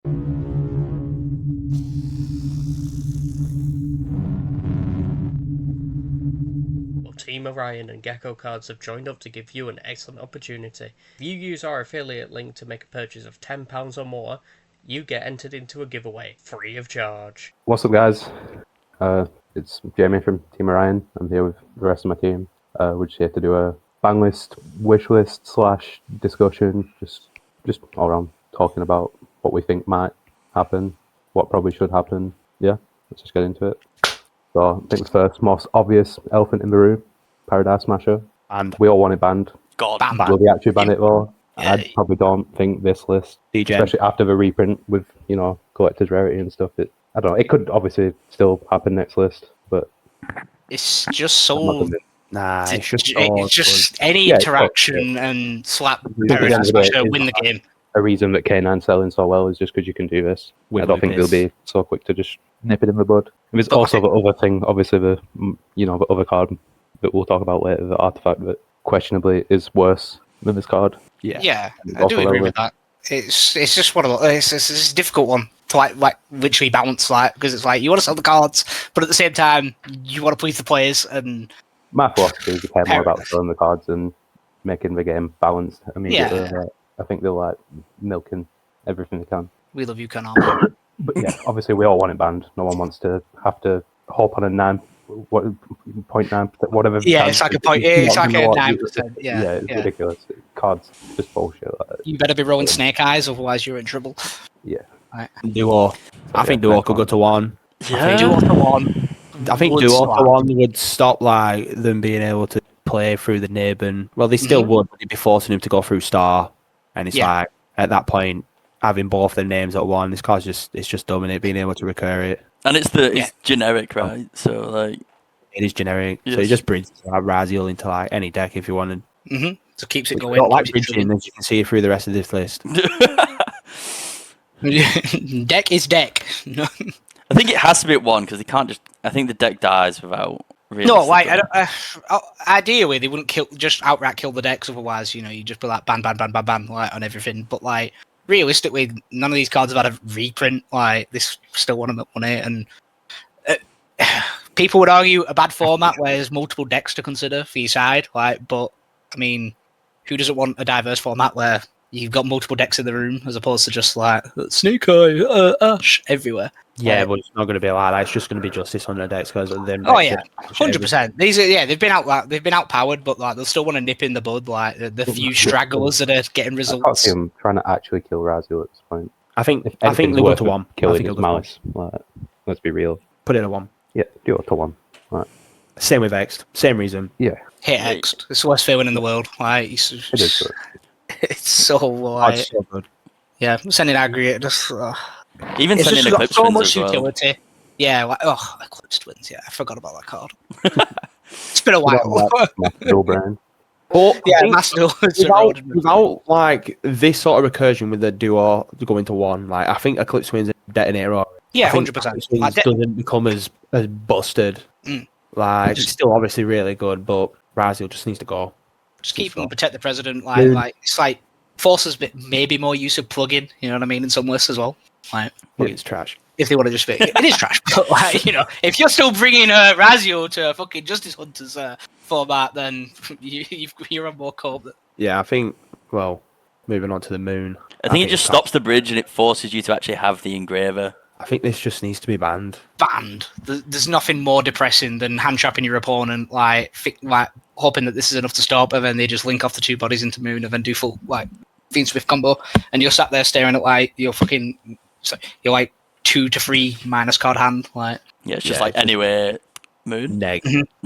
Well, Team Orion and Gecko Cards have joined up to give you an excellent opportunity. If you use our affiliate link to make a purchase of £10 or more, you get entered into a giveaway, free of charge. What's up, guys? It's Jamie from Team Orion. I'm here with the rest of my team. We're just here to do a Banlist wish list / discussion, just all around talking about what we think might happen, what probably should happen. Yeah, let's just get into it. So I think the first most obvious elephant in the room, Paradise Smasher. And We all want it banned. God. Will they actually ban it though? Yeah. I probably don't think this list, DJ. especially after the reprint with, collector's rarity and stuff. I don't know. It could obviously still happen next list, but It's just I'm not so. convinced. Nah, it's It's just any Yeah, interaction and slap At the end Paradise of the day, Smasher, it's win the not- game. A reason that K9's selling so well is just because you can do this. I don't think they'll be so quick to just nip it in the bud. And there's But I also the other thing, obviously the other card that we'll talk about later, the artifact that questionably is worse than this card. Yeah, It's I also do agree relevant. with that. It's just one of those. It's a difficult one to like literally balance, because it's like you want to sell the cards, but at the same time you want to please the players. And My philosophy is to care more about selling the cards and making the game balanced immediately. Yeah. I think they're like milking everything they can. we love you, Canal. But yeah, obviously we all want it banned. No one wants to have to hop on a 0.9%, whatever. Yeah, it's like a point. It's like a 9%. Yeah, it's ridiculous. Cards just bullshit like that. You better be rolling snake eyes, otherwise you're in trouble. Yeah. Right. Duo. I think Duo could go to 1. Yeah. Duo to 1. I think Would Duo slap. to 1 would stop like them being able to play through the nib, and well, they still would, but they'd be forcing him to go through star. And it's like at that point, having both their names at 1, this card's just dominant, being able to recur it. And it's generic, right? So like It is generic, so Yes. it just brings like Raziel into like any deck if you wanted. So keeps it It's going. not like keeps it bridging, as you can see through the rest of this list. thrilling. Deck is deck. I think it has to be at 1 because they can't just. I think the deck dies without. No, like realistically- ideally they wouldn't just outright kill the decks. Otherwise, you just be like ban, like on everything. But like realistically, none of these cards have had a reprint. Like this still want to make money, and people would argue a bad format where there's multiple decks to consider for your side. Like, but I mean, who doesn't want a diverse format where you've got multiple decks in the room as opposed to just like Snake Eye, Ash everywhere? Yeah, but it's not going to be like that. It's just going to be Justice on the decks because then. Oh yeah, 100%. These are they've been outpowered, but like they'll still want to nip in the bud, like the few stragglers that are getting I can't results. see him trying to actually kill Raziel at this point. I think If they'll go worth to 1. I killing think his it'll go to 1. malice. Like, let's be real. Put it at 1. Yeah, do it to 1. Right. Same with X. Same reason. Yeah, Hit X. It's the worst feeling in the world. Like it is good. it's so like That's so good. yeah, sending aggregate just even it's sending just got Eclipse so Twins much as well. utility. Yeah, like Eclipse Twins. Yeah, I forgot about that card. It's been a while. Dual brand. But Yeah, I think Master without like this sort of recursion with the duo going to 1, like I think Eclipse Twins a detonator. I Yeah, think 100%. Eclipse Twins Like, doesn't become as busted. Like it's still obviously really good, but Raziel just needs to go. just keep them, protect the president. Like it's like forces maybe more use of plug-in. You know what I mean? In some lists as well. Like But it's trash. if they want to just fit, it is trash. But like if you're still bringing Razio to a fucking Justice Hunters format, then you're on more cope. Yeah, I think. Well, moving on to the moon. I think it just it's stops the bridge and it forces you to actually have the engraver. I think this just needs to be banned. Banned. There's nothing more depressing than hand trapping your opponent, like hoping that this is enough to stop, and then they just link off the 2 bodies into moon, and then do full like Fiend Swift combo, and you're sat there staring at like your fucking you're 2 to 3 minus card hand, like Yeah, it's just like anywhere moon. Neg.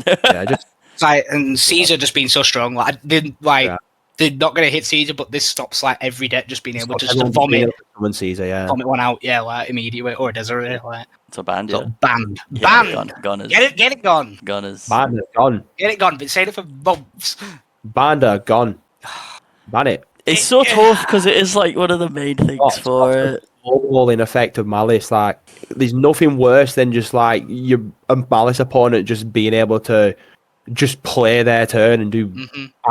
Yeah, just it's like, and Caesar just being so strong, like I didn't like. They're not going to hit Caesar, but this stops like every deck just being able to just vomit Caesar, yeah. vomit one out, yeah, like immediately, or a Desiree, like So banned, so yeah. banned, Yeah, banned. Gunners. Get it gone, Gunners. Banned, gone. get it gone. Been saying it for months. Banned, gone. Ban it. It's so tough because it is like one of the main things for it. All in effect of Malice, like there's nothing worse than just like your Malice opponent just being able to just play their turn and do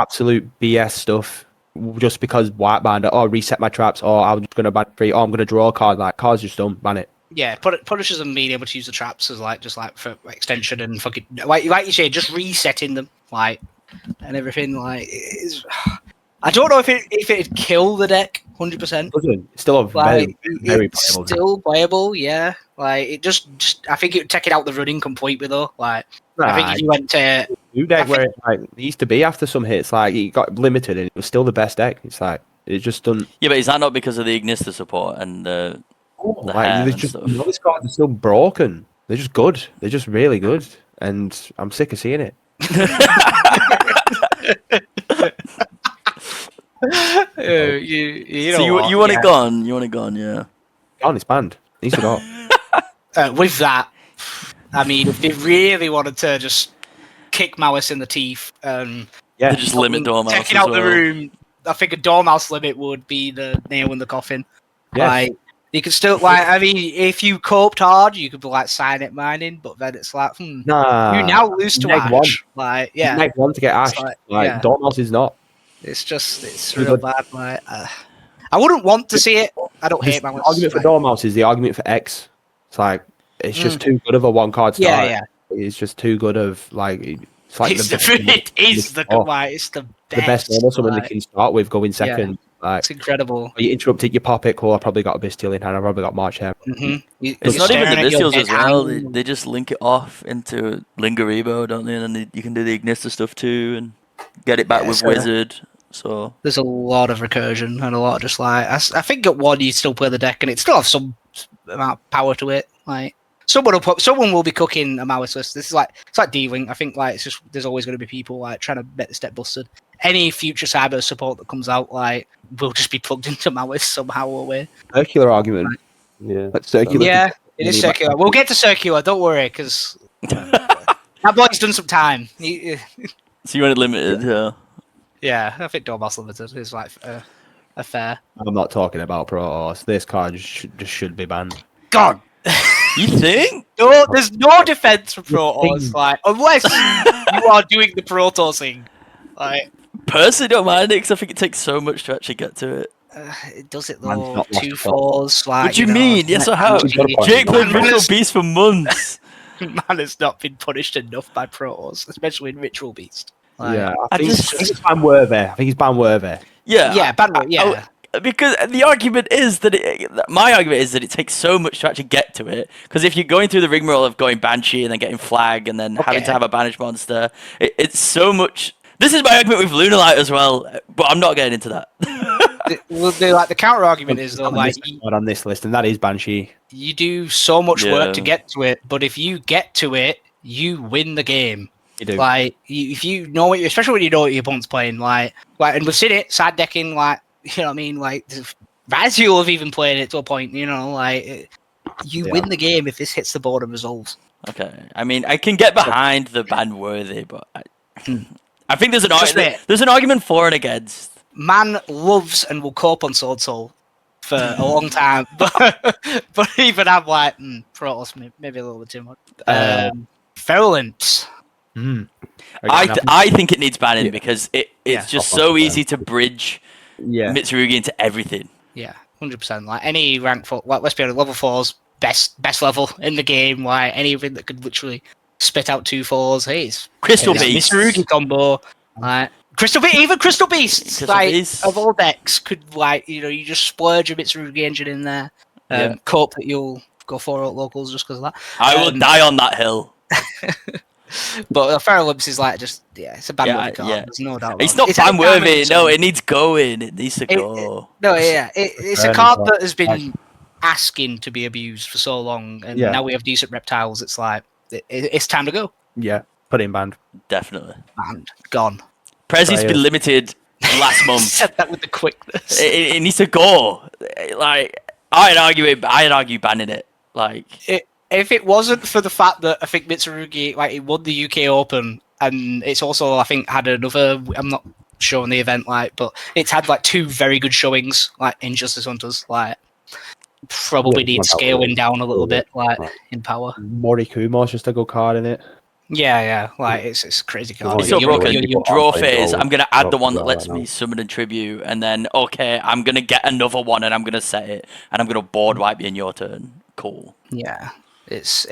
absolute BS stuff. just because white band, reset my traps, or I'm just going to ban 3, or I'm going to draw a card. Like, cards just don't ban it. Yeah, Punishers and being able to use the traps as just for extension and fucking like you say, just resetting them and everything I don't know if it'd kill the deck 100%. It's still a very it's playable still playable, yeah. Like it just I think it would take it out the running completely though. Like I think if you went to new deck where it used to be after some hits, like it got limited and it was still the best deck. It's like it just doesn't. Yeah, but is that not because of the Ignister support and the These cards are still broken. They're just good. They're just really good, and I'm sick of seeing it. You want it gone? You want it gone? Yeah. Gone. It's banned. It needs to go. With that, I mean, if they really wanted to just kick Malice in the teeth, they just limit Dormouse. Take it out the room. I think a Dormouse limit would be the nail in the coffin. Yes. Like you could still I mean, if you coped hard, you could be like sign it mining, but then it's like, nah. You now lose to Ash. Like, yeah, Neg 1 to get Ash. Like Dormouse is not. It's real bad. Like, I wouldn't want to see it. I don't hate Malice. The argument for Dormouse is the argument for X. It's like it's just too good of a one card start. Yeah. It's just too good of like. It's like it's the best. Normal summon they can start with going second. Yeah. Like, it's incredible. You interrupted your pop it, cool. I probably got a Bestial in hand. I probably got March Hair. It's not even the Bestials as well. They just link it off into Lingaribo, don't they? And then you can do the Ignister stuff too and get it back with Wizard. So there's a lot of recursion and a lot of just like I think at 1 you still play the deck and it still has some amount of power to it. Like someone will be cooking a Malice list. It's like D-Link. I think like it's just there's always going to be people like trying to get this deck busted. Any future cyber support that comes out like will just be plugged into Malice somehow or way. Circular argument. Yeah. That's circular. Yeah, it is circular. We'll get to circular. Don't worry, because that boy's done some time. So you want it limited, yeah? Yeah, I think Dormouse Limited is like a fair. I'm not talking about Protoss. This card just should be banned. God. You think? No, there's no defense for Protoss, like unless you are doing the Protoss thing. Like personally, don't mind it because I think it takes so much to actually get to it. It does it though. 2/4s. Like, what do you mean? Yes, I have. Jake played Ritual Beast for months. Man has not been punished enough by Protoss, especially in Ritual Beast. Like, yeah, I think it's ban worthy. I think it's ban worthy. Yeah, ban worthy. Yeah. Because the argument is that my argument is that it takes so much to actually get to it. Because if you're going through the rigmarole of going Banshee and then getting Flag and then having to have a banished monster, it's so much. This is my argument with Lunalight as well, but I'm not getting into that. The counter argument is though, like on this list, and that is Banshee. You do so much work to get to it, but if you get to it, you win the game. You do. Like if you know what, especially when you know what your opponent's playing, like, and we've seen it side decking, like you know what I mean, like Razul have even played it to a point, you know, like you win the game if this hits the board and resolves. Okay, I mean I can get behind the ban worthy, but I think there's an argument for and against. Man loves and will cope on Sword Soul for a long time, but even I'm like Protoss maybe a little bit too much. Virulence. I think it needs banning because it's just so easy to bridge Mitsurugi into everything. Yeah, 100%. Like any rank 4, like let's be honest, level 4's best level in the game. Like anything that could literally spit out 2/4s. Hey, it's Crystal Beast, Mitsurugi combo. Like even Crystal Beasts, of all decks could you just splurge a Mitsurugi engine in there. Cope that you'll go 4 locals just because of that. I will die on that hill. But Virulence is like it's a ban-worthy card. There's no doubt. It's not ban-worthy. No, it needs going. It needs to go. It's a card that has been asking to be abused for so long, and now we have decent reptiles. It's like it's time to go. Yeah, put it in banned. Definitely. Banned. Gone. Prezi's been limited last month. Said that with the quickness. It needs to go. Like I'd argue banning it. Like if it wasn't for the fact that I think Mitsurugi he won the UK Open, and it's also I think had another. I'm not sure on the event but it's had 2 very good showings in Justice Hunters. Probably needs scaling down a little bit in power. Morikumo's just a good card in it. Yeah. Like it's a crazy card. It's It's so You're- broken. you're- Draw you're- phase. I'm gonna add the one that you're lets right me now. summon and tribute, and then okay, I'm gonna get another one, and I'm gonna set it, and I'm gonna board wipe you in your turn. Cool. Yeah, it's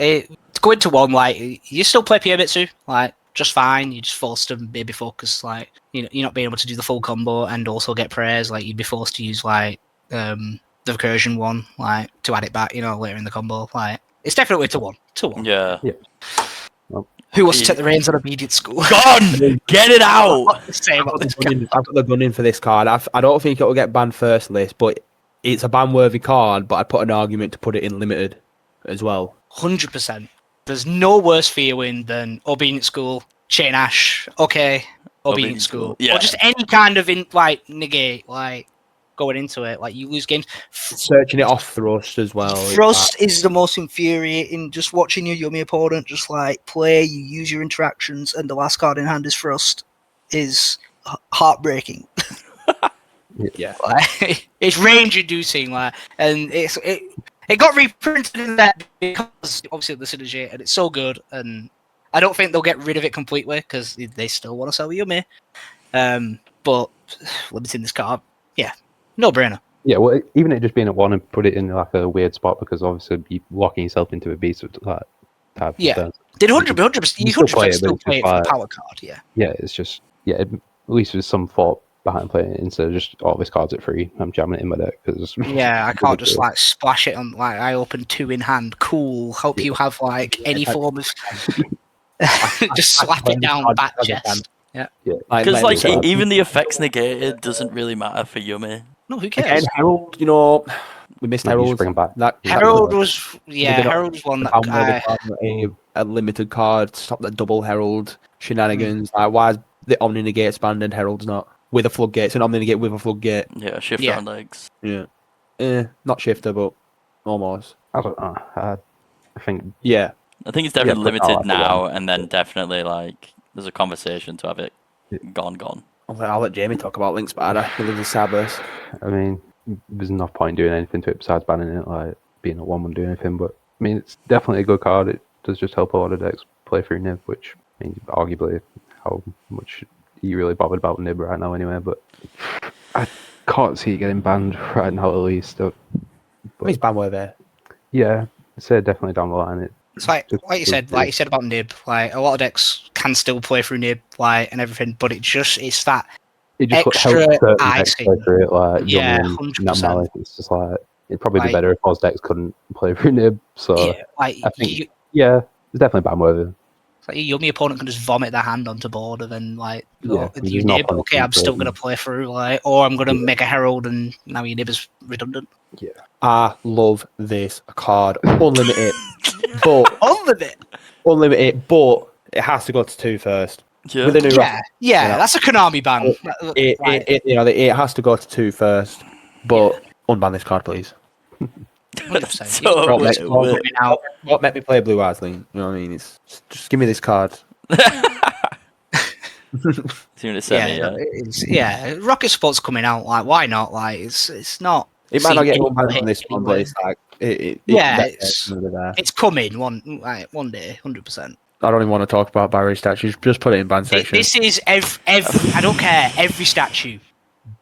going to one like you still play Piomitsu like just fine. You just forced to maybe focus like you're not being able to do the full combo and also get prayers. Like you'd be forced to use like the recursion one like to add it back. Later in the combo. Like it's definitely 2-1. 2-1. Yeah. Who wants to take the reins on obedient school? Gone. Get it out. Say I've about got, this the gun in, I've got the gun in for this card. I don't think it will get banned first list, but it's a ban-worthy card. But I'd put an argument to put it in limited as well. 100%. There's no worse feeling than obedient school, chain ash. Okay, obedient school, Yeah. or just any kind of negate going into it. Like you lose games. Searching it off thrust as well. Thrust is the most infuriating. Just watching your yummy opponent just play, you use your interactions, and the last card in hand is Thrust, is heartbreaking. Yeah. It's range inducing, and it got reprinted in that because obviously of the synergy, and it's so good, and I don't think they'll get rid of it completely because they still want to sell Yumi. But limiting this card, no brainer. Yeah, well, even it just being at 1 and put it in like a weird spot because obviously you're locking yourself into a beast with that type Yeah. of turns. Did 100%? You You still play 100% it, still but it's play it just for the like- power card, yeah. Yeah, it's just at least there's some thought behind playing it instead of just this card's at 3. I'm jamming it in my deck because Yeah, I can't just splash it on I open 2 in hand. Cool. Hope you have any form of just slap it down back chest. Because even the effects negated doesn't really matter for Yumi. No, who Again, cares? Herald, we missed you just Herald. bring 'em back. Herald was Herald was one that a limited card. Stop that double Herald shenanigans. Why is the Omni Negate's banned and Herald's not? With a floodgate, it's an Omni Negate with a floodgate. Yeah, shift Yeah. on legs. Yeah. Not shifter, but almost. I don't know. I think Yeah. I think it's definitely but I'll limited have to now, go. and then definitely there's a conversation to have it gone. I'll let Jamie talk about Link Spider. He lives in Starburst. I mean, there's no point doing anything to it besides banning it, like being a 1 wouldn't do anything. But I mean, it's definitely a good card. It does just help a lot of decks play through Nib, which I mean, arguably, how much are you really bothered about Nib right now anyway? But I can't see it getting banned right now, at least. He's ban-worthy. Yeah, I'd say definitely down the line. it's like you said about Nib, a lot of decks can still play through Nib, and everything, but it's that It just extra helps certain decks icing. play through it, like Yeah, Yumi and 100%. Malik. It's just it'd probably be better if those decks couldn't play through Nib. So I think it's definitely ban worthy. It's like your Yumi opponent can just vomit their hand onto board and then there's your no Nib, okay, I'm still gonna play through, or I'm gonna make a Herald and now your Nib is redundant. Yeah. I love this card. Unlimited. But unlimited, but it has to go to 2 first. Yeah. With a new Yeah, that's a Konami ban. It has to go to 2 first. But unban this card, please. 100%. So Don't make, weird. don't make me play Blue Eyes Link. You know what I mean? It's just give me this card. Soon as semi, Rocket Sport's coming out. Why not? It's not. It might not get seen unbanned on this one, but anyway. it's it's coming one day, 100%. I don't even want to talk about Barry statues. Just put it in ban section. This is every I don't care. Every statue,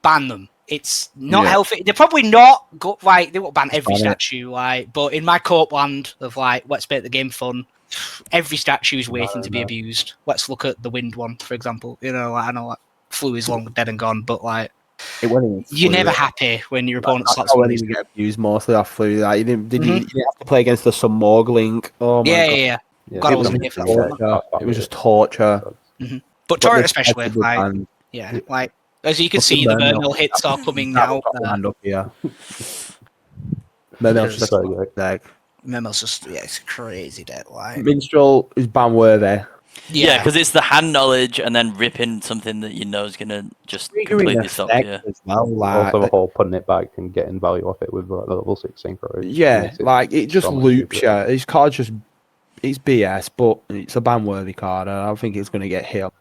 ban them. It's not healthy. They're probably not they won't ban every statue. But in my court land of let's make the game fun. Every statue is waiting to be abused. Let's look at the wind one, for example. I know Flu is long dead and gone, but you're never happy when your opponent slots one of these. You get abused mostly off Flu. You didn't have to play against the Morg Link. Oh my god. Yeah. God, I wasn't here for that one. It was just torture. But Torrent especially, as you can see, the Burnmill hits are coming now. Hand up here. Burnmill's just a deck. Memo's just it's a crazy deck. Minstrel is ban worthy. Yeah, because it's the hand knowledge and then ripping something that you know is gonna just completely stop you. As well, Also the whole putting it back and getting value off it with the level 6 synchro. Yeah, it just loops you. This card's just it's BS, but it's a ban worthy card, and I don't think it's gonna get hit.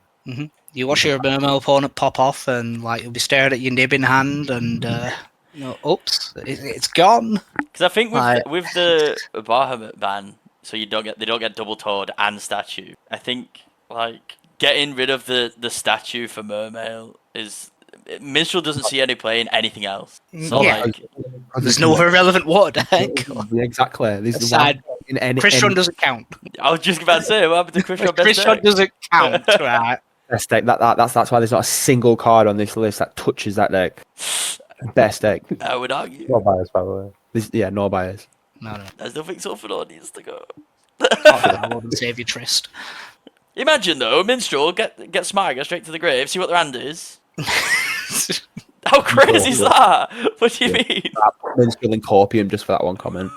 You watch your Burmo opponent pop off, and you'll be staring at your nib in hand, and oops, it's gone. Because I think with the Bahamut ban, so they don't get double toed and statue. I think like getting rid of the statue for Mermail is Minstrel doesn't see any play in anything else. So Yeah. like There's no irrelevant water deck. Yeah, exactly. There's Aside, in any Chris Run doesn't count. I was just about to say, what happened to Chris Run best Chris Run deck? doesn't count, right? best deck. That's why there's not a single card on this list that touches that deck. Best deck. I would argue. Not biased, by the way. No bias. No. I still think Sulfur needs to go. I wouldn't save your tryst. Imagine though, Minstrel get smart, go straight to the grave, see what their hand is. How crazy is that? What do you mean? Minstrel and Corpium just for that one comment.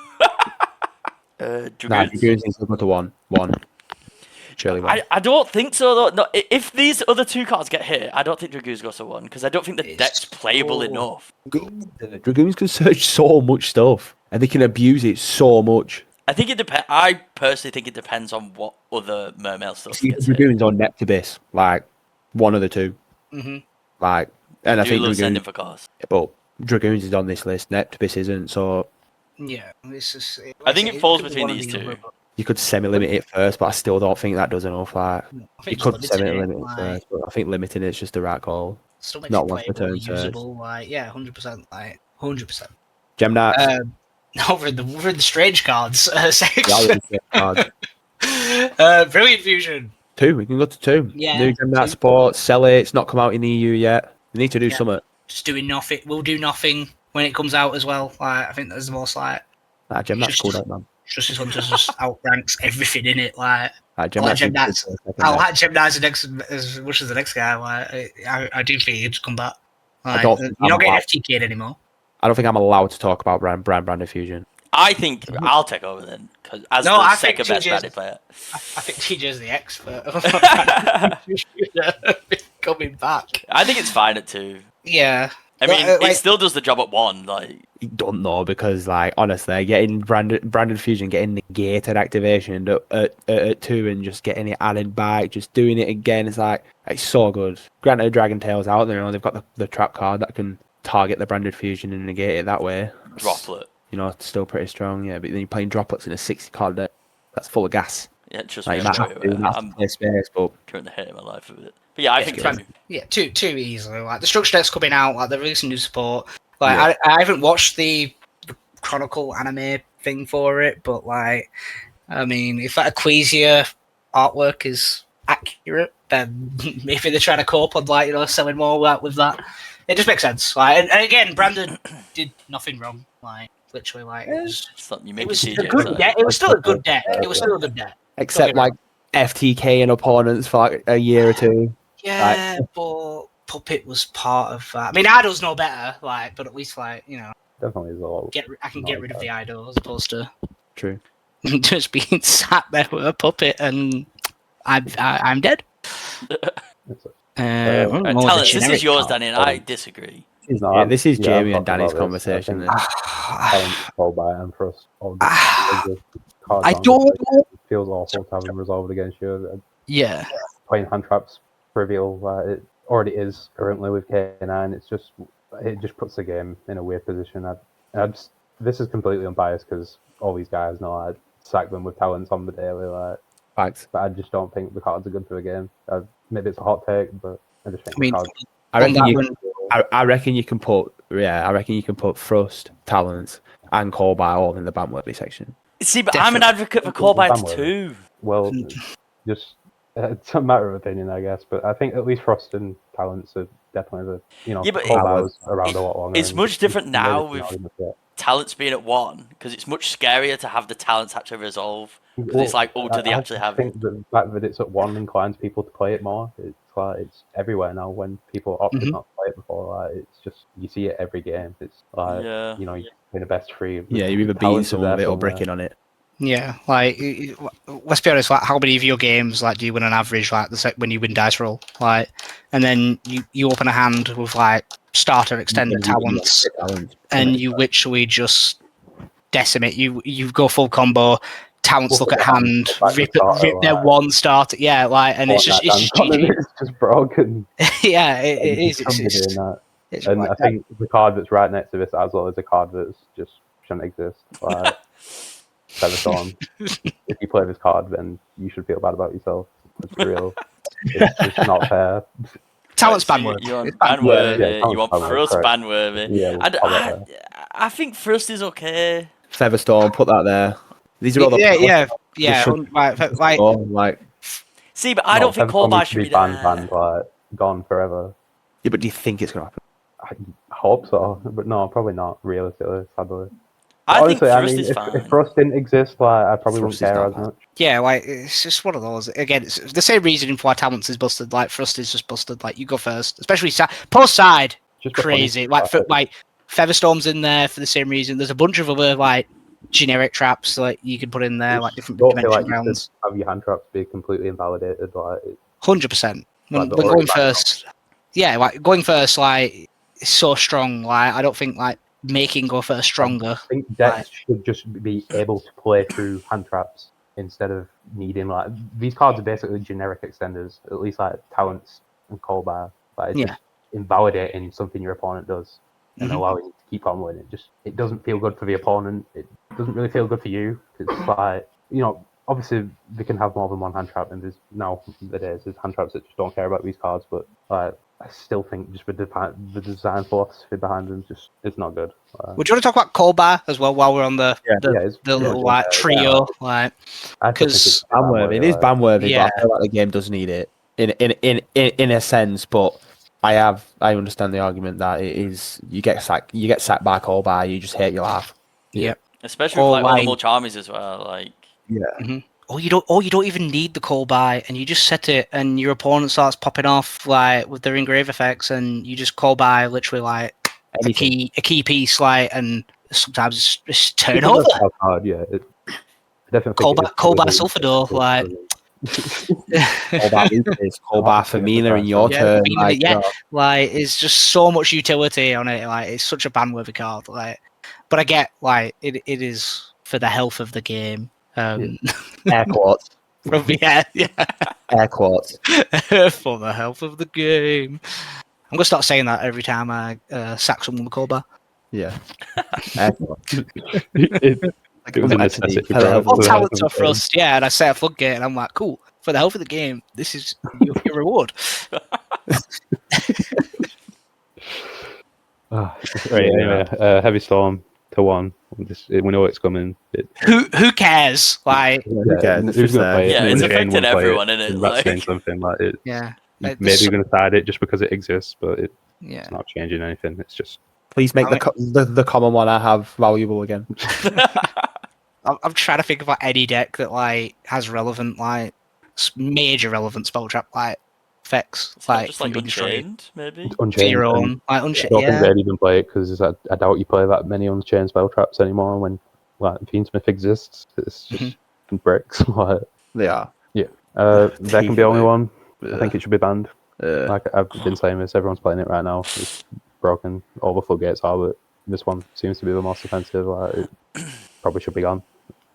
Dragoons. Dragoons needs to go to one. Surely one. I don't think so though. No, if these other two cards get hit, I don't think Dragoons goes to one because I don't think the deck's playable enough. Dragoons can search so much stuff and they can abuse it so much. I think it depends. I personally think it depends on what other Mermail stuff gets hit. Dragoons on Neptibus, like one of the two. Mm-hmm. Like, and I think love Dragoons, sending for cost. but Dragoons is on this list. Neptibus isn't, so Yeah, this is. I think it falls between these two. you could semi-limit it first, but I still don't think that does enough. Like, I you think could just limiting semi-limit it first, but I think limiting it's just the right call. Still makes Not it once per playable, turn, usable. Like, yeah, 100%. Like, 100%. Gemini. Over in the strange cards section. Card. Brilliant Fusion. 2, we can go to 2. Yeah, New Gemini 2. Sport, sell it. It's not come out in the EU yet. We need to do something. Just doing nothing. We'll do nothing when it comes out as well. Like, I think that's the most like. Gemini's cool, that man. Just this one just outranks everything in it. Like, Gemini's I'll like Gemini's as much as the next guy. Like, I do think he'd come back. Like, you're not getting FTK'd anymore. I don't think I'm allowed to talk about brand fusion. I think I'll take over then, because as No, the I think second best TJ's bandit player. I think TJ's the expert. Coming back. I think it's fine at 2. Yeah. I mean, it still does the job at 1. Like, You don't know because, like, honestly, getting branded fusion, getting negated activation at 2 and just getting it added back, just doing it again, it's so good. Granted, Dragon Tail's out there, they've got the trap card that can target the branded fusion and negate it that way. Droplet. It's still pretty strong, yeah. But then you're playing droplets in a 60 card deck that's full of gas. Yeah, just Like, me. you might have to play space, but Currently hating my life with it. But yeah, I think 2. Yeah, two easily. Like, the structure deck's coming out, like, they're releasing new support. Like, I haven't watched the Chronicle anime thing for it, but, like, I mean, if that Ecclesia artwork is accurate, then maybe they're trying to cope on, like, selling more with that. It just makes sense. Like, and again, Brandon did nothing wrong. Like, literally, like, it was a good deck. It was still a good deck. except like FTK and opponents for like a year or two. Yeah, but Puppet was part of that. I mean, Idol's no better, like, but at least, like, Definitely is a lot. I can get rid of the Idol as opposed to True. just being sat there with a puppet and I'm dead. Talent, this is yours, Danny, and I disagree. Yeah, this is Jamie and Danny's conversation. I don't. It feels awful to have him resolved against you. Yeah. Playing hand traps trivial. It already is currently with K9. It just puts the game in a weird position. This is completely unbiased because all these guys know I sack them with talents on the daily. Facts. But I just don't think the cards are good for the game. Maybe it's a hot take, but I just think the cards. I reckon you can put Thrust, Talents, and Call by all in the Banworthy section. See, but I'm an advocate for Call by 2. Well, just it's a matter of opinion, I guess. But I think at least Frost and Talents are definitely Call bars around a lot longer. It's much different now with Talents being at 1 because it's much scarier to have the Talents actually resolve. Because it's like, do they actually have it? I think the fact that it's at 1 inclines people to play it more. It's everywhere now. When people opted not to play it before, it's just you see it every game. It's like you're playing a best free. Yeah, you're either beating someone with it or bricking on it. Yeah, like let's be honest. Like, how many of your games do you win on average? Like when you win dice roll, and then you open a hand with starter extended talents, and you literally just decimate. You go full combo. Talents look at hand, rip their one starter. Yeah, and it's just broken. Yeah, it is. And I think the card that's right next to this as well is a card that's just shouldn't exist. Featherstorm. If you play this card, then you should feel bad about yourself. It's real. It's just not fair. Talent's So ban-worthy. you want It's ban-worthy. ban-worthy, Yeah, you want ban-worthy, Thrust correct. ban-worthy. Yeah, we'll pop that there. I think Thrust is okay. Featherstorm, put that there. These are all the Yeah. Like, See, but I don't think Featherstorm Callbar needs to should be be there. banned, like gone forever. yeah, but do you think it's gonna happen? I hope so, but no, probably not. Realistically, sadly. I think Honestly, Thrust I mean, is if fine. Frost didn't exist, like I probably Thrust wouldn't is care not as bad. much. Yeah, like it's just one of those. Again, it's the same reasoning for why Talents is busted. Like Thrust is just busted. Like you go first, especially post side. Just for Crazy. funny. Like Featherstorm's in there for the same reason. There's a bunch of other like generic traps that you can put in there, like different don't feel dimension like you rounds. should have your hand traps be completely invalidated. Like 100%. When Like the going already first, yeah, like going first, like it's so strong. Like I don't think like making go first stronger. I think decks should just be able to play through hand traps instead of needing like these cards are basically generic extenders. At least like Talents and Colbar, like it's just invalidating something your opponent does and allowing you to keep on winning. It doesn't feel good for the opponent. It doesn't really feel good for you. It's like obviously they can have more than one hand trap, and there's there's hand traps that just don't care about these cards. But like I still think just with the design philosophy behind them, it's not good. Would you want to talk about Colbar as well while we're on the little like trio, like because ban-worthy. It is ban-worthy, Yeah. but I feel like the game does need it in a sense. But I understand the argument that it is you get sacked by Callbar, you just hate your life. Yeah. Especially with like Honorable Charmies as well. Like Or you don't even need the call by, and you just set it, and your opponent starts popping off like with their engrave effects, and you just call by literally like a key piece, like, and sometimes just turn over. Hard, yeah. Definitely Call by Sulfador, like. Callbar for Mina in your turn. Like it's just so much utility on it. Like it's such a ban-worthy card. Like, but I get like it is for the health of the game. Air quotes. Yeah. Air quotes. For the health of the game. I'm gonna start saying that every time I sack someone with Callbar. Yeah. Air quotes. It was a necessity. All talents are Thrust, yeah, and I set a floodgate, and I'm like, cool, for the health of the game, this is your reward. Anyway, Heavy Storm to 1. We know it's coming. Who cares? Like, who cares? Who's going to play it? Yeah, it's affecting everyone, isn't it? That's saying something like it. Yeah. Maybe you're going to side it just because it exists, but it's not changing anything. It's just. Please make the common one I have valuable again. I'm trying to think about any deck that like has relevant, like major relevant spell trap like effects, like just like Unchained, maybe. Unchained. Your own, like Unchained. I don't think they'd even play it because I doubt you play that many Unchained spell traps anymore when like Fiendsmith exists. It's just bricks. They are. Yeah. There can be only one. I think it should be banned. Like I've been saying this, everyone's playing it right now. It's broken. All the floodgates are, but this one seems to be the most offensive. Like, it probably should be gone.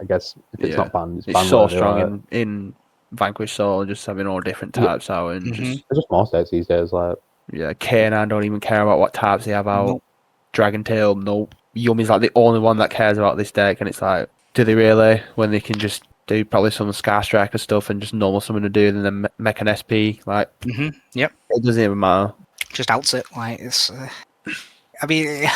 I guess if it's not banned, it's so strong in Vanquish Soul, just having all different types out, and there's just more sets these days. Like K9 don't even care about what types they have out. Dragon Tail, nope. Yumi's like the only one that cares about this deck, and it's like, do they really? When they can just do probably some Scar Striker stuff and just normal summon to do, and then make an SP. Like, yep, it doesn't even matter. Just outs it. Like it's. I mean,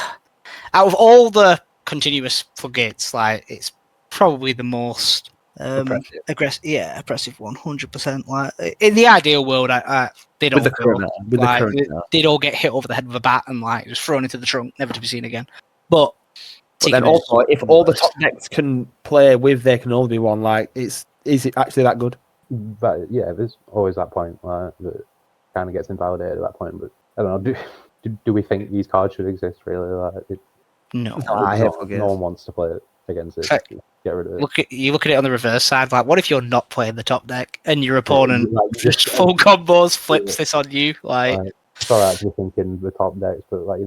out of all the continuous floodgates, like it's probably the most aggressive. Yeah, oppressive 100%. Like in the ideal world, they'd all get hit over the head with a bat and like just thrown into the trunk, never to be seen again. But then also, if all the top decks can play with, there can only be one. Like, is it actually that good? But yeah, there's always that point that kind of gets invalidated at that point. But I don't know. Do we think these cards should exist? Really? Like, no, no one wants to play it against it. Get rid of it. You look at it on the reverse side. Like, what if you're not playing the top deck and your opponent just full combos flips this on you? Like, sorry, actually thinking the top decks, but like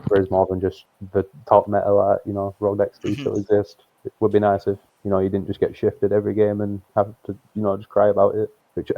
there is more than just the top meta. Like rogue decks do still exist. It would be nice if you didn't just get shifted every game and have to just cry about it. Which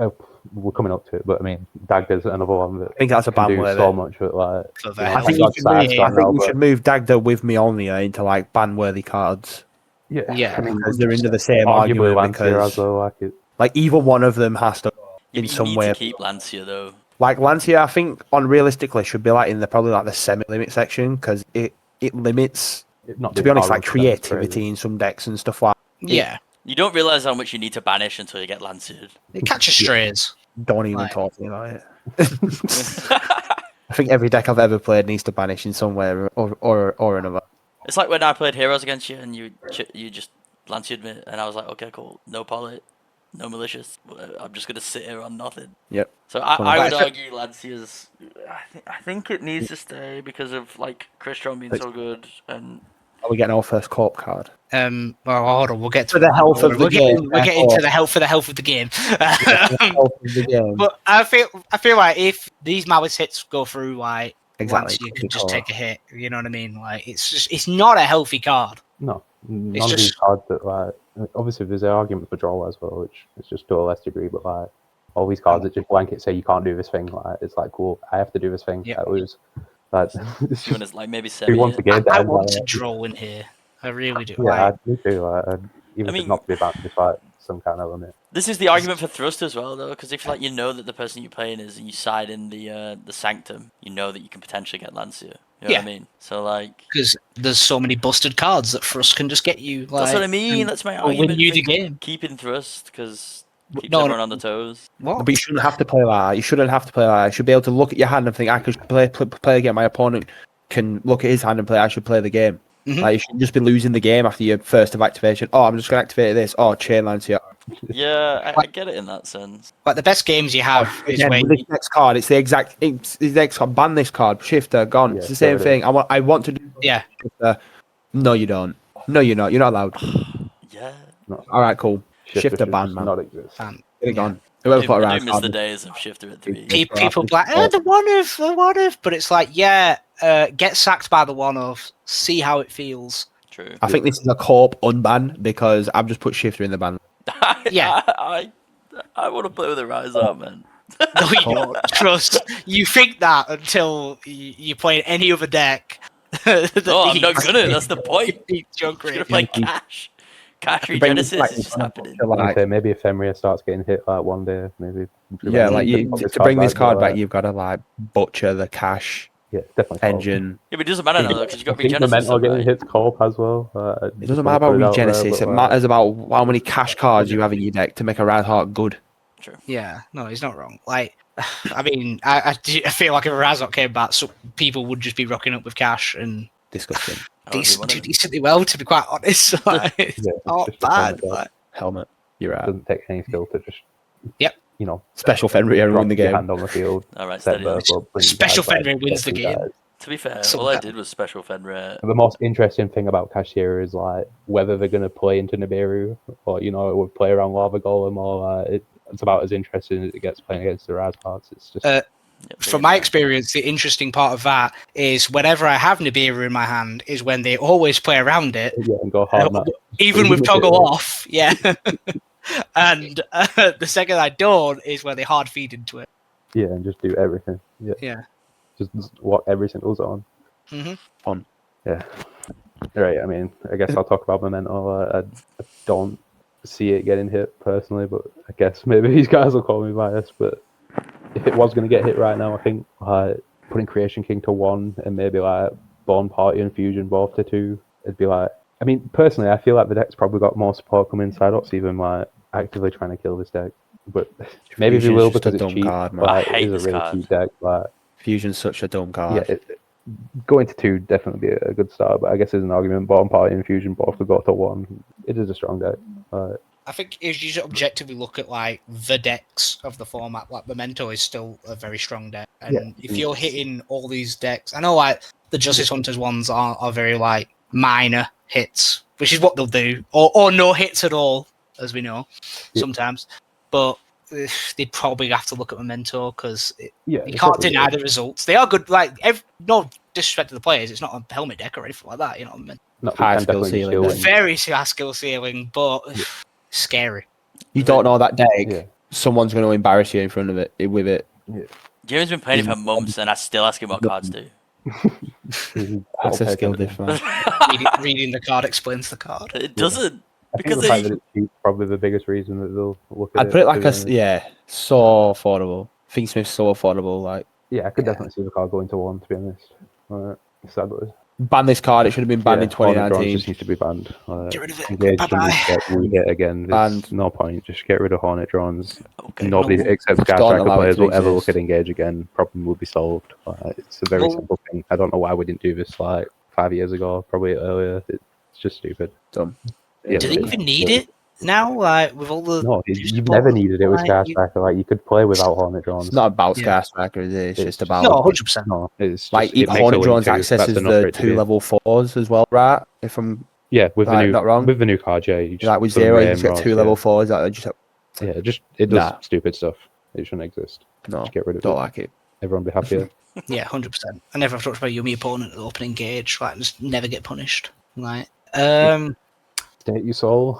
we're coming up to it, but I mean, Dagda's another one that I think that's a ban do so much. But like, I think you should move Dagda with me only into like ban-worthy cards. Yeah. I mean, because they're into the same arguably argument Lancia as because well. like either one of them has to in You some need way. to keep Lancia though. Like Lancia, I think on realistically should be like in the probably like the semi-limit section because it limits, Not to being be honest, power like up, that's creativity crazy. in some decks and stuff like. Yeah. You don't realize how much you need to banish until you get Lancia'd. It catches strays. Don't even Like- talk to me about it. I think every deck I've ever played needs to banish in some way or another. It's like when I played Heroes against you and you just Lancia'd me, and I was like, okay, cool, no poly, no malicious. I'm just gonna sit here on nothing. Yep. So I Funny. would argue Lancia's. I think it needs to stay because of like Crystron being so good and. Are we getting our first corp card? Well, hold on. We'll get to For the health of the game, We're getting to the health of the game. Health of the game. But I feel like if these Malice hits go through, like Exactly. once you can just take a hit. You know what I mean? Like it's not a healthy card. No, none It's of these just- cards that like obviously there's an argument for draw as well, which is just to a less degree, but like all these cards that just blanket say you can't do this thing, like it's like cool, I have to do this thing. Yeah. I lose. Like it's Doing just is like maybe who semi. wants to get I that? want to draw in here. I really do. Yeah, Like, I do too. Even I if mean- it's not to be about just like some kind of limit. This is the argument for thrust as well, though, because if like you know that the person you're playing is and you side in the sanctum, you know that you can potentially get Lancia. You know what Yeah. I mean? So like, because there's so many busted cards that Thrust can just get you. Like, that's what I mean. and That's my will argument. win you for the game. Keeping thrust because keeps No, everyone on the toes. What? But you shouldn't have to play like that. You shouldn't have to play like that. You should be able to look at your hand and think, I could play again. My opponent can look at his hand and play, I should play the game. Mhm. Like, you should just be losing the game after your first of activation. Oh, I'm just going to activate this. Oh, Chain Lancia. Yeah, I get it in that sense. Like the best games you have is Again, when with this next card, it's the next card. Ban this card. Shifter, gone. Yeah, It's the same there it is. thing. I want to do yeah. Shifter. No, you don't. No, you're not. You're not allowed. Yeah. All right, cool. Shifter should ban, just man. not exist. Um, Get it yeah. gone. Whoever put I around do miss the days of Shifter at 3. People be like, the one of, but it's like, yeah, get sacked by the one of, see how it feels. True. I think this is a corp unban because I've just put Shifter in the ban. Yeah. I want to play with a Rise Up, man. No, you don't. Trust. You think that until you play any other deck. No, I'm not gonna. That's the point. Junk I'm gonna rate. play Cash. Cash Bring this Regenesis back is just to happening. Like I like, say, maybe if Ephemeria starts getting hit like one day, maybe. yeah, like you, Put to bring this card but, back, you've got to like butcher the cash yeah, definitely. Corp. engine. Yeah, but it doesn't matter now though, because you got I think Regenesis. Memento getting Right? hits corp as well. It doesn't matter about Regenesis. It matters about how many cash cards you have in your deck to make a Red Heart good. True. Yeah, no, he's not wrong. Like, I mean, I feel like if Razok came back, so people would just be rocking up with cash and Disgusting. I would be one of them. decently well, to be quite honest. Like, it's Yeah, not just a bad. fun Like, Helmet. You're It right. doesn't take any skill to just. Yep. You know, Special Fenrir and drop win the your game. hand on the field. All right, set steady. verb up, bring Special guys back, Fenrir wins get the two game. guys. To be fair, So all I that- did was special Fenrir. The most interesting thing about Cashier is like whether they're going to play into Nibiru or it would play around Lava Golem or it's about as interesting as it gets playing against the Raz parts. It's just Yep, From my experience, the interesting part of that is whenever I have Nibiru in my hand, is when they always play around it, yeah, and go hard. on that. even with Even toggle with it. off. Yeah. And the second I don't is when they hard feed into it. Yeah, and just do everything. Yeah, Yeah. just walk every single zone. hmm Yeah. Right. I mean, I guess I'll talk about Memento. I don't see it getting hit personally, but I guess maybe these guys will call me biased. But if it was going to get hit right now, I think putting Creation King to 1 and maybe like Born Party and Fusion both to 2, it'd be like. I mean, personally, I feel like the deck's probably got more support coming inside Ops, even like actively trying to kill this deck. But maybe they Fusion's will just a because it's dumb cheap. card, man. Like, I hate it is this a really card. cheap deck. Like, Fusion's such a dumb card. yeah, going to 2 definitely be a good start. But I guess there's an argument. Bottom Party and Fusion both could go to 1. It is a strong deck. I think if you objectively look at like the decks of the format, like Memento is still a very strong deck. And Yeah. if you're hitting all these decks, I know like the Justice Hunters ones are very like minor hits, which is what they'll do, or no hits at all, as we know sometimes. But they'd probably have to look at Memento because Yeah, you it's can't definitely deny good. the results. They are good. Like no disrespect to the players, it's not a helmet deck or anything like that. You know what I mean? No, High we can skill definitely ceiling chill deck. and- Very high skill ceiling, but scary. You don't know that deck. Yeah. Someone's going to embarrass you in front of it with it. James been playing it for months, and I still ask him what cards do. That's a skill diff, man. Reading the card explains the card. It doesn't. I think Because the fact they, that it's cheap is probably the biggest reason that they'll look at I'd it. put it like to be honest. so affordable. Think Smith's so affordable. Like, Yeah, I could definitely see the card going to 1, to be honest. Sadly. ban this card. It should have been banned in Hornet drones 2019. just need to be banned. Get rid of it. Engage Bye shouldn't bye. get re-hit again. There's And- no point. Just get rid of Hornet drones. okay. Nobody except Sky Don't Striker allow it players to will ever look exist. at Engage again. Problem will be solved. It's a very Well- simple thing. I don't know why we didn't do this like 5 years ago, probably earlier. It's just stupid. Dumb. Yeah, Do they even need it now? Like with all the No, new you've support, never needed it with like, Sky you- Striker. Like you could play without Hornet drones. It's not about Yeah. Sky Striker, is it? It's just about No, 100%. No, it's like just, it makes a Hornet link drones to- accesses that's enough for the it to 2 be- level 4s as well, right? If I'm Yeah, with the Like, new not wrong. with the new card, yeah. You just like with put 0, Ray you and just get Ross, 2 level 4s. Like, just Yeah, it does Nah. stupid stuff. It shouldn't exist. no, Just get rid of don't it. like it. Everyone be happier. Yeah, 100%. I never have talked about you and my opponent at open engage. Like, just never get punished. Like, State your soul.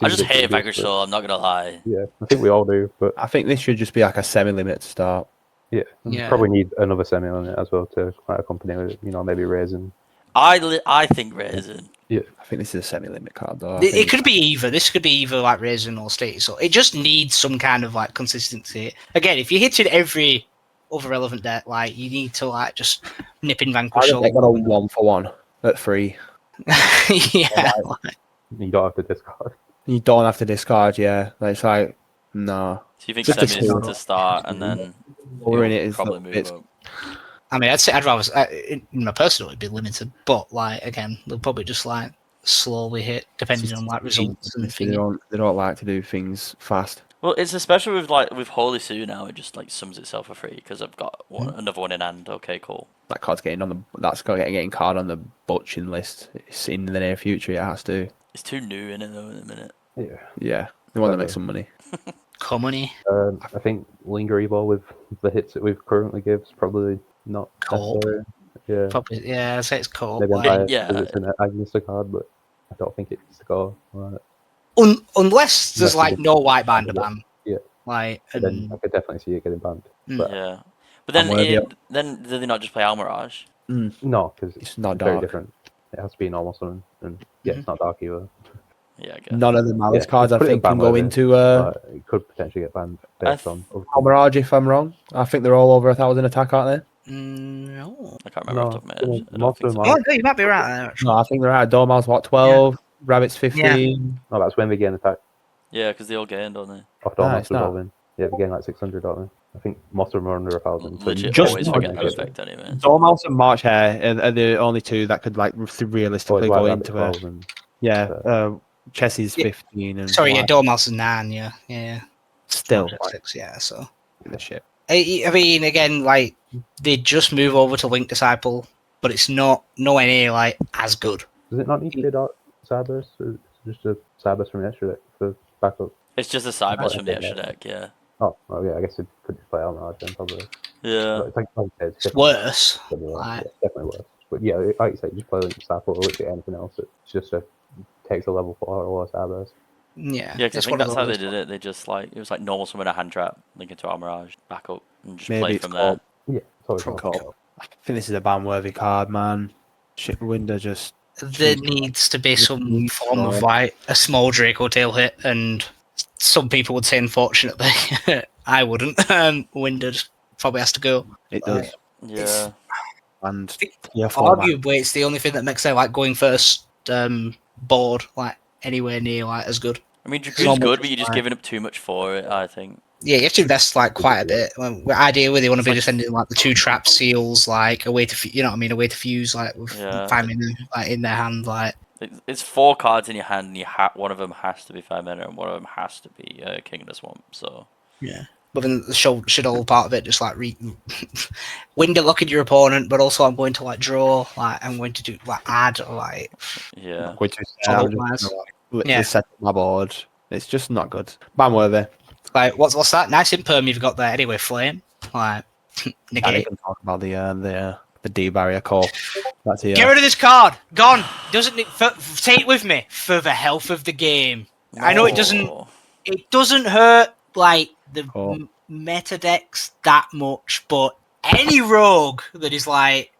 I just hate Vanquish Soul, I'm not gonna lie. Yeah, I think we all do, but I think this should just be like a semi-limit to start. yeah, Yeah. probably need another semi on it as well to like, accompany with, maybe Raisin. I think Raisin. I think this is a semi-limit card, though. I it think- could be either. This could be either like Raisin or State. So it just needs some kind of like consistency. Again, if you hit it every other relevant deck, like you need to like just nip in Vanquish I'd Soul. have got a 1-for-1 at 3. Yeah. like- You don't have to discard. You don't have to discard, yeah. Like, it's like, no. So you think Just a semis two. to start and then Lowering it'll it is probably not- move it's- up. I mean, I'd rather, in my personal, it'd be limited, but like again, they'll probably just like slowly hit depending on like results and They things. don't like to do things fast. Well, it's especially with Holy Sue now. It just like sums itself for free because I've got another one in hand. Okay, cool. That card's getting card on the butching list. It's in the near future. It has to. It's too new in it though in a minute. Yeah. Yeah, they want to make some money. Comedy. I think Linger Evo with the hits that we've currently gives probably not Co-op. necessary. Yeah. Probably, yeah, I'd say it's cool. Maybe I'm Like, biased Yeah. because it's an Agnes card, but I don't think it's the go. Right. unless there's Unless like you no white binder ban. Yeah. Like, Then and I could definitely see it getting banned. Mm. But Yeah, but then worthy of- then do they not just play Almirage? no, because It's not very dark. different. It has to be normal summon, and yeah, it's not dark either. Yeah, I guess. None of the Malice Yeah, cards, I put it in think, can ban go worthy, into But it could potentially get banned based on. Mirage, if I'm wrong. I think they're all over 1,000 attack, aren't no. I can't remember off the top of my head. I don't most think of so. them are. Oh, you might be right there. they? Actually. No, I think they're at Dormouse, what, 12? Rabbits, 15? No, that's when they gain attack. Yeah, because they all gain, don't they? Off Nah, Dormouse it's not. resolving. Yeah, they gain like 600, don't they? I think most of them are under 1,000. so Legit, you Just always not forget against that effect anyway. Dormouse and March Hare are the only two that could like realistically White go Rabbit into it. 12 and Yeah, Chessie's Yeah. 15 and Sorry, yeah, White Dormouse is 9, yeah. still Six, yeah, so. the shit. I mean, again, like, they just move over to Link Disciple, but it's not nowhere near, like, as good. does it not need to be Dark Cyberse? Or it's just a Cyberse from the extra deck for backup? It's just a Cybers from the Yeah. extra deck, yeah. Oh, well, yeah, I guess it could just play Almirage then, probably. Yeah. But it's like I said, It's worse. definitely worse. Like- Yeah, it's definitely worse. But yeah, like you say, just play Link Disciple or literally anything else. It's just takes a level 4 or Cyberse. Yeah. Yeah, because I it's think one of that's how they those. did it. They just like it was like normal summon a hand trap, link into Almirage, back up, and just Maybe play it's from there. Yeah, it's always From worse. co-op. I think this is a ban-worthy card, man. Shit, Window just There needs to be some form of, like, a small Draco tail hit, and some people would say, unfortunately, I wouldn't. Winded probably has to go. it does. Yeah. And think yeah, format. Arguably, it's the only thing that makes their, like, going first board, like, anywhere near, like, as good. I mean, Not Dragoon's good, much but you're just time. giving up too much for it, I think. Yeah, you have to invest, like, quite a bit. Ideally, they want to be like- defending, like, the 2 trap seals, like, a way to, you know what I mean, a way to fuse, like, with Yeah. 5 minutes, like, in their hand, like. It's 4 cards in your hand, and one of them has to be 5 mana, and one of them has to be King of the Swamp. So Yeah. But then the should all part of it just like window locking your opponent, but also I'm going to like draw, like I'm going to do like add, like yeah, Which is Follow I'm just wise. gonna, like, literally Yeah. set up my board. It's just not good. Ban-worthy. what's that? Nice imperm you've got there. Anyway, flame, like And you negate. can talk about the D barrier core. That's here. Get rid of this card. Gone. Doesn't need, take it with me for the health of the game. I know it doesn't. No. It doesn't hurt like the Cool. meta decks that much, but any rogue that is like,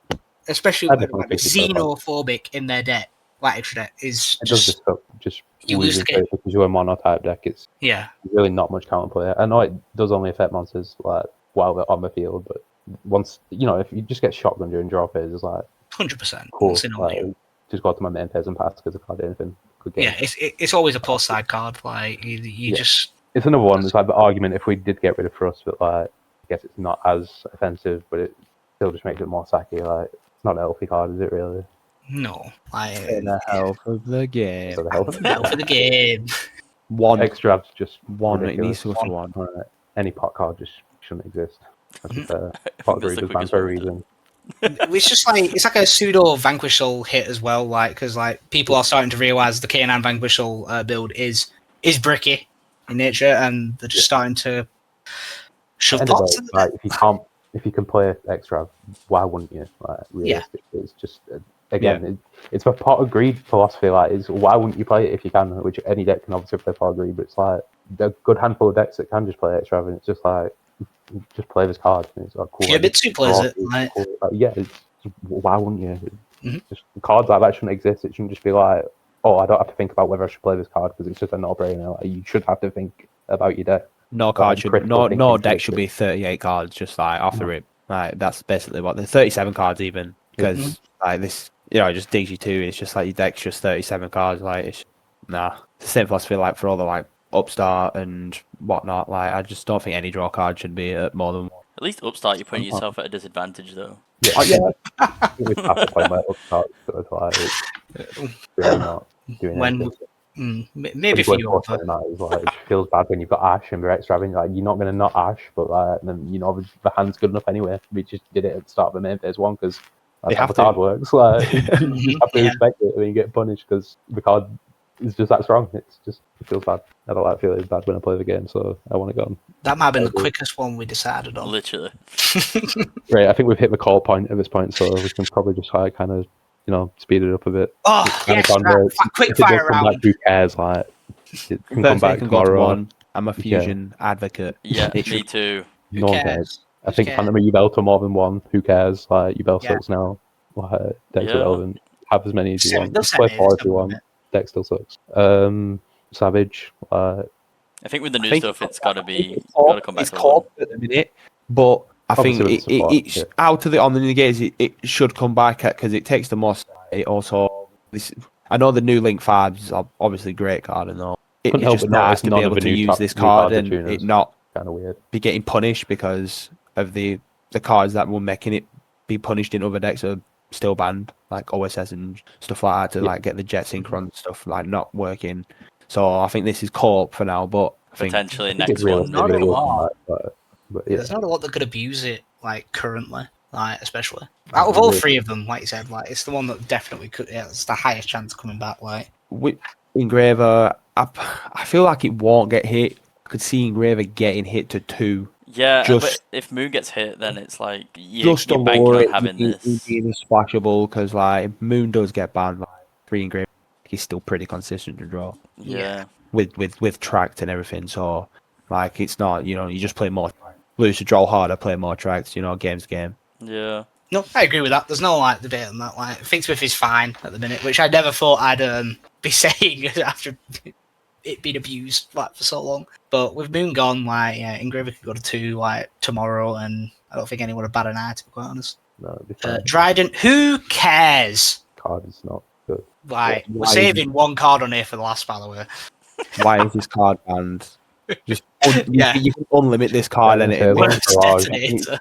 especially I like definitely think it's xenophobic in their deck, like extra deck, is It does just just you lose the weaving game. through because you're a mono-type deck. It's Yeah, really not much counterplay. I know it does only affect monsters like while they're on the field, but once if you just get shotgun during draw phase, it's like 100%. cool. Once in a Like, while. just go to my main phase and pass because I can't do anything. Good game. Yeah, it's always a plus side card. Like you Yeah. just It's another one. It's like the argument if we did get rid of Thrust, but like I guess it's not as offensive, but it still just makes it more sacky. Like it's not an healthy card, is it really? no. Like In the health of the game. So the health no for the game. One. extra's just One. It ridiculous. needs to go to one. Right. Any pot card just shouldn't exist. That's Mhm. fair. I Pot think that's greed the was banned quickest for a way we've done reason. It's just like it's like a pseudo Vanquishal hit as well, like because like people are starting to realize the K9 Vanquishal build is bricky in nature, and they're just starting to shove End of pots day, in the like deck. if you can play extra, why wouldn't you? Like realistically, it's just again, it's a pot of greed philosophy. Like, it's why wouldn't you play it if you can? Which any deck can obviously play pot of greed, but it's like a good handful of decks that can just play extra, and it's just like just play this card. And it's like cool. Yeah, Mitsu plays it. Like, Cool. Like, yeah, why wouldn't you? Mhm. Just cards like that shouldn't exist. It shouldn't just be like, oh, I don't have to think about whether I should play this card because it's just a no-brainer. Like, you should have to think about your deck. No card should no critical no thinking deck takes should it. be 38 cards just like off the rip. Like that's basically what the 37 cards even because like this it just digs you too. It's just like your deck's just 37 cards. Like it's nah. It's the same philosophy like for all the like upstart and whatnot. Like I just don't think any draw card should be at more than one. At least upstart, you're putting yourself at a disadvantage, though. Yeah, I think we have to play my upstart, so it's like it's really not doing when anything. maybe for you, Oliver. Like, it just feels bad when you've got Ash and you're extra having like you're not going to not Ash, but then the hand's good enough anyway. We just did it at the start of the main phase one because that's how the card works. Like you just have to respect it when you get punished because the card is just that strong. It feels bad. I don't like feeling bad when I play the game, so I want to go on. That might have been the quickest one we decided on. Literally. Right, I think we've hit the call point at this point, so we can probably just kind of speed it up a bit. Oh, yes, quick fire round. Who cares? Like, it can come back Can go to tomorrow. one. I'm a fusion advocate. Yeah, It me should- too. No one cares. I think Phantom or Ubelta more than one. Who cares? Like, Ubel sucks now. Like, decks Yeah. irrelevant. Have as many as you want. They'll Just play send it, 4 it's if you done want. with it. Deck still sucks. Savage. I think with the new think stuff, it's got to be it's got to come back It's to called one. at the minute, but I think Obviously with the support, it's yeah. out of the on the new games. It should come back because it takes the most. It also I know the new Link 5 is obviously a great card and all. It Couldn't help just but notice nice to be none of able the to new use top- this new card cards are and tuners. it not Kind of weird. be getting punished because of the cards that were making it be punished in other decks are still banned, like OSS and stuff like that, to like get the jet synchron stuff like not working. So I think this is co-op for now, but I think Potentially I think next it's real. one. Not Maybe a it will lot. come back, but yeah. There's not a lot that could abuse it, like currently, like especially out of all three of them. Like you said, like it's the one that definitely could. Yeah, it's the highest chance of coming back. Like with Engraver, I feel like it won't get hit. I could see Engraver getting hit to 2. Yeah, Just- but if Moon gets hit, then it's like Just to you're banking lower on it having this. being splashable because like Moon does get banned. Like 3 Engraver, he's still pretty consistent to draw Yeah. with tracked and everything. So like it's not you just play more. Lose to draw harder, play more tracks. Game's game. Yeah. no, I agree with that. There's no like debate on that. Like Fingsmith is fine at the minute, which I never thought I'd be saying after it being abused like for so long. But with Moon gone, like Engraver could go to 2 like tomorrow, and I don't think anyone would bat an eye, to be quite honest. No, it'd be fine. Dryden, who cares? Card is not good. Like Why we're is saving one card on here for the last, by the way. Why is this card banned? Just Yeah. you can unlimit this card and Yeah, it Lone It's Barrage. detonator.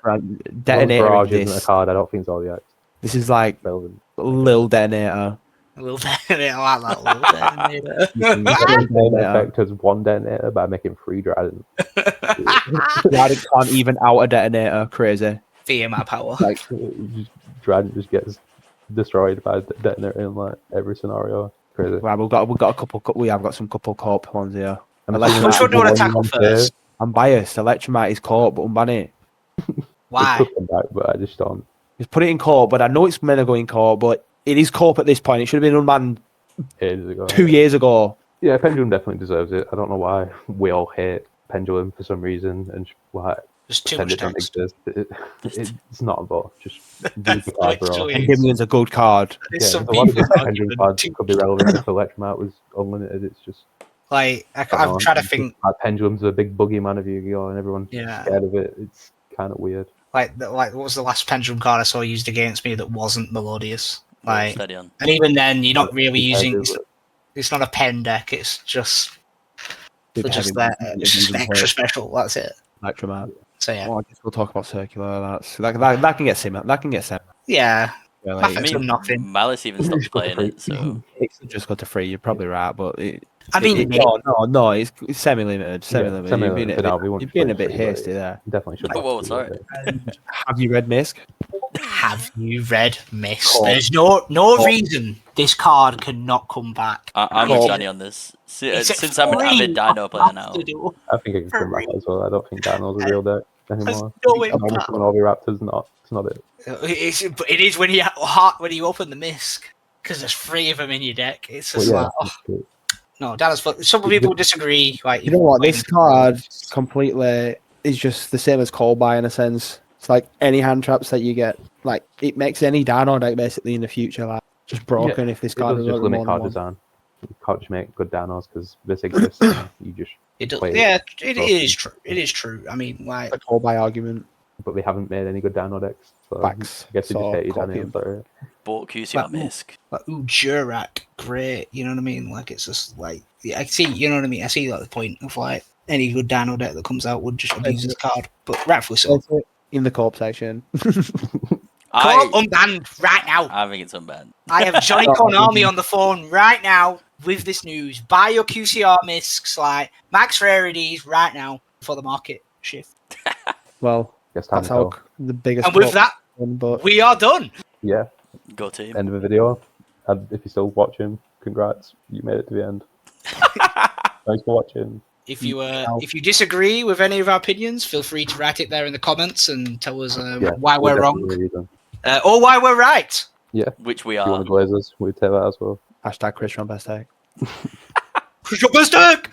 detonator of Barrage isn't a this. card. I don't think Zodiac's This is like relevant. Lil Detonator. A little detonator, I like that little detonator. You can get The same Detonator. effect as one detonator by making 3 Dryden. Dryden can't even out a detonator. Crazy. Via my power. Like Dryden just gets destroyed by detonator in like every scenario. Crazy. right, we've got a couple. We have got some couple co-op ones here. I'm Which assuming one that's do you want the to tackle one first? I'm biased. Electromite is co-op, but unban it. It Why? could come back, but I just don't. Just put it in co-op, but I know it's meant to go in co-op, but it is co-op at this point. It should have been unbanned Ages ago. 2 years ago. Yeah, Pendulum definitely deserves it. I don't know why we all hate Pendulum for some reason, and There's too pretend much it don't text. exist. It's not a bot. Just use the card for all. Literally. Endymion's a good card. Yeah, Some there's a lot of people's different pendulum argument cards too- that could be relevant if Electromart was unlimited. It's just Like, I don't I'm know, trying to it's think. just like Pendulum's a big boogeyman of Yu-Gi-Oh, and everyone's Yeah. scared of it. It's kind of weird. Like, what was the last pendulum card I saw used against me that wasn't Melodious? Like, Steady on. and even then, you're not really Yeah, using. but- It's not a pen deck. It's just Big just heavy that. movement, It's just even extra hurt. special. That's it. Electromart. So yeah, Oh, I guess we'll talk about circular. That can get similar. That can get similar. yeah. Really. Perfect. I mean, Nothing. Malice even stopped Just go playing for it, so It's just got to free. You're probably right, but I mean, no. It's semi-limited. Semi-limited. semi-limited for now, we won't You've been a play bit free, but hasty there. Definitely should. Whoa, have sorry. Have you read Misk? have you read Mist? Cool. There's no reason this card cannot come back. I'm Cool. with Johnny on this. It's a Since I'm an free avid Dino player now, to do. I think it can come back as well. I don't think Dano's a real deck anymore. no I think impact. all the Raptors not. It's not it. It is when you open the Misk because there's 3 of them in your deck. It's But just yeah, like, oh, it's good. no, Dana's. Some people disagree. Like, You know what? This card completely is just the same as Call By in a sense. It's like any hand traps that you get. Like it makes any Dino deck basically in the future like just broken if this It card does is just more limit than card one. design. You can't just make good Danos because this exists. And you just It does, play yeah, it is true. It is true. I mean, like, A Call By argument. but they haven't made any good Dano decks. So Facts. I guess they just So, hate you, copy Danny. I'm him. sorry. bought QC But- on Misk. like Jurak, great. You know what I mean? Like, it's just like, yeah, I see. You know what I mean? I see like the point of like any good Dano deck that comes out would just abuse this card, but rightfully so. That's it. In the corp section. Call unbanned right now. I think it's unbanned. I have Johnny Konami on the phone right now with this news. Buy your QCR misks, like max rarities right now for the market shift. Well, Guess time that's to how go. the biggest. And with corp that, one, but we are done. Yeah. Go team. End of the video. And if you're still watching, congrats. You made it to the end. Thanks for watching. If you disagree with any of our opinions, feel free to write it there in the comments and tell us why we're wrong or why we're right. Which we If you want are. to glaze us, we'd take that as well. hashtag Chris Ron Best Egg. Push your best deck.